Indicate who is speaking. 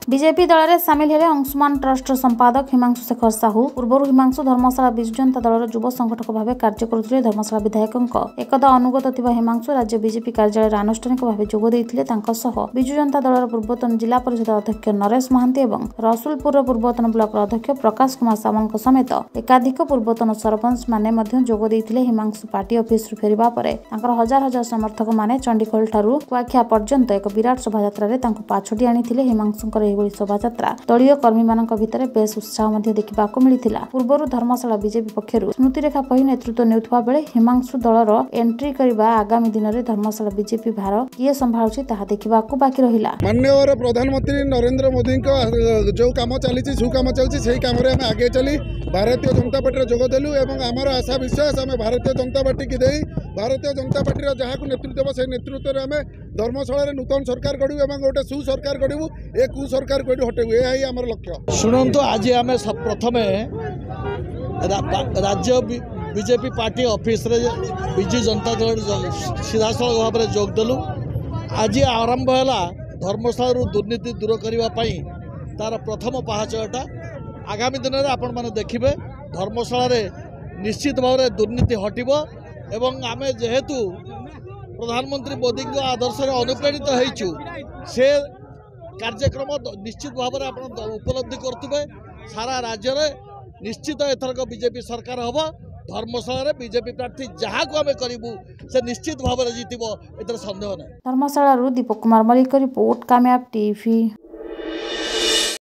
Speaker 1: BJP दल में सामिल हेले अंशुमान ट्रस्ट संपादक हिमांशु शेखर साहू। पूर्व हिमांशु धर्मशाला विजु जनता दल युव संगठक भाव कार्य करुଥିଲେ। धर्मशाला विधायक एकदा अनुगत थिबा हिमांशु राज्य बीजेपी कार्यालय आनुष्ठानिक भाव जोग देइथिले। तांका सह विजु जनता दल पूर्वतन जिला परिषद अध्यक्ष नरेश महांती एवं रसुलपुर पूर्वतन ब्लॉक अध्यक्ष प्रकाश कुमार सावंत समेत एकाधिक पूर्वतन सरपंच माने मध्य जोग देइथिले। हिमांशु पार्टी ऑफिस फेरिबा परे तांकर हजार हजार समर्थक माने चंडीखोल ठारू कुआखिया पर्यंत एक विराट शोभायात्रा रे तांको पाछोटी आनिथिले। हिमांशुंकर एभली शोभायात्रा दलीय कर्मी मानक भितर बेस उत्साह मध्य देखिबाको मिलिथिला। पूर्वरु धर्मशाला बीजेपी पक्षरु स्मृतिरेखा पहि नेतृत्व नेउथबा बेले हिमांशु दलर एंट्री करिबा आगामी दिन रे धर्मशाला बीजेपी भार किए संभाळुछि ताहा देखिबाको बाकी रहिला।
Speaker 2: माननीय प्रधानमंत्री नरेंद्र मोदी जो काम चली सु काम चलछि सेही काम रे हम आगे चली भारतीय जनता पार्टी रे जोग देलु एवं आमर आशा विश्वास आम भारतीय जनता पार्टी की देई भारतीय जनता पार्टी जहाँ को नेतृत्व से नेतृत्व में आम धर्मशाला नूतन सरकार गढ़ू और गोटे सु सरकार गढ़ू ए कु सरकार गढ़ू हटेबू यही आम लक्ष्य।
Speaker 3: शुणु आज आम प्रथम राज्य बीजेपी पार्टी ऑफिस रे विजु जनता दल सीधासल भाव में जोग देलु। आज आरंभ है धर्मशाला दुर्नीति दूर करने तार प्रथम पाहचटा। आगामी दिन में आपण मैंने देखिए धर्मशाला निश्चित भाव में दुर्नीति हटब एवं आम जेहेतु प्रधानमंत्री मोदी आदर्श अनुप्राणित होइछु से कार्यक्रम निश्चित भाव में आप उपलब्धि करुवे। सारा राज्य में निश्चित एथरक बीजेपी सरकार हम धर्मशाला बीजेपी प्रार्थी जहाँ को आम करूँ से निश्चित भाव में जीतब एथर संदेह नहीं।
Speaker 1: धर्मशाला दीपक कुमार मलिक रिपोर्ट कामयाब टीवी।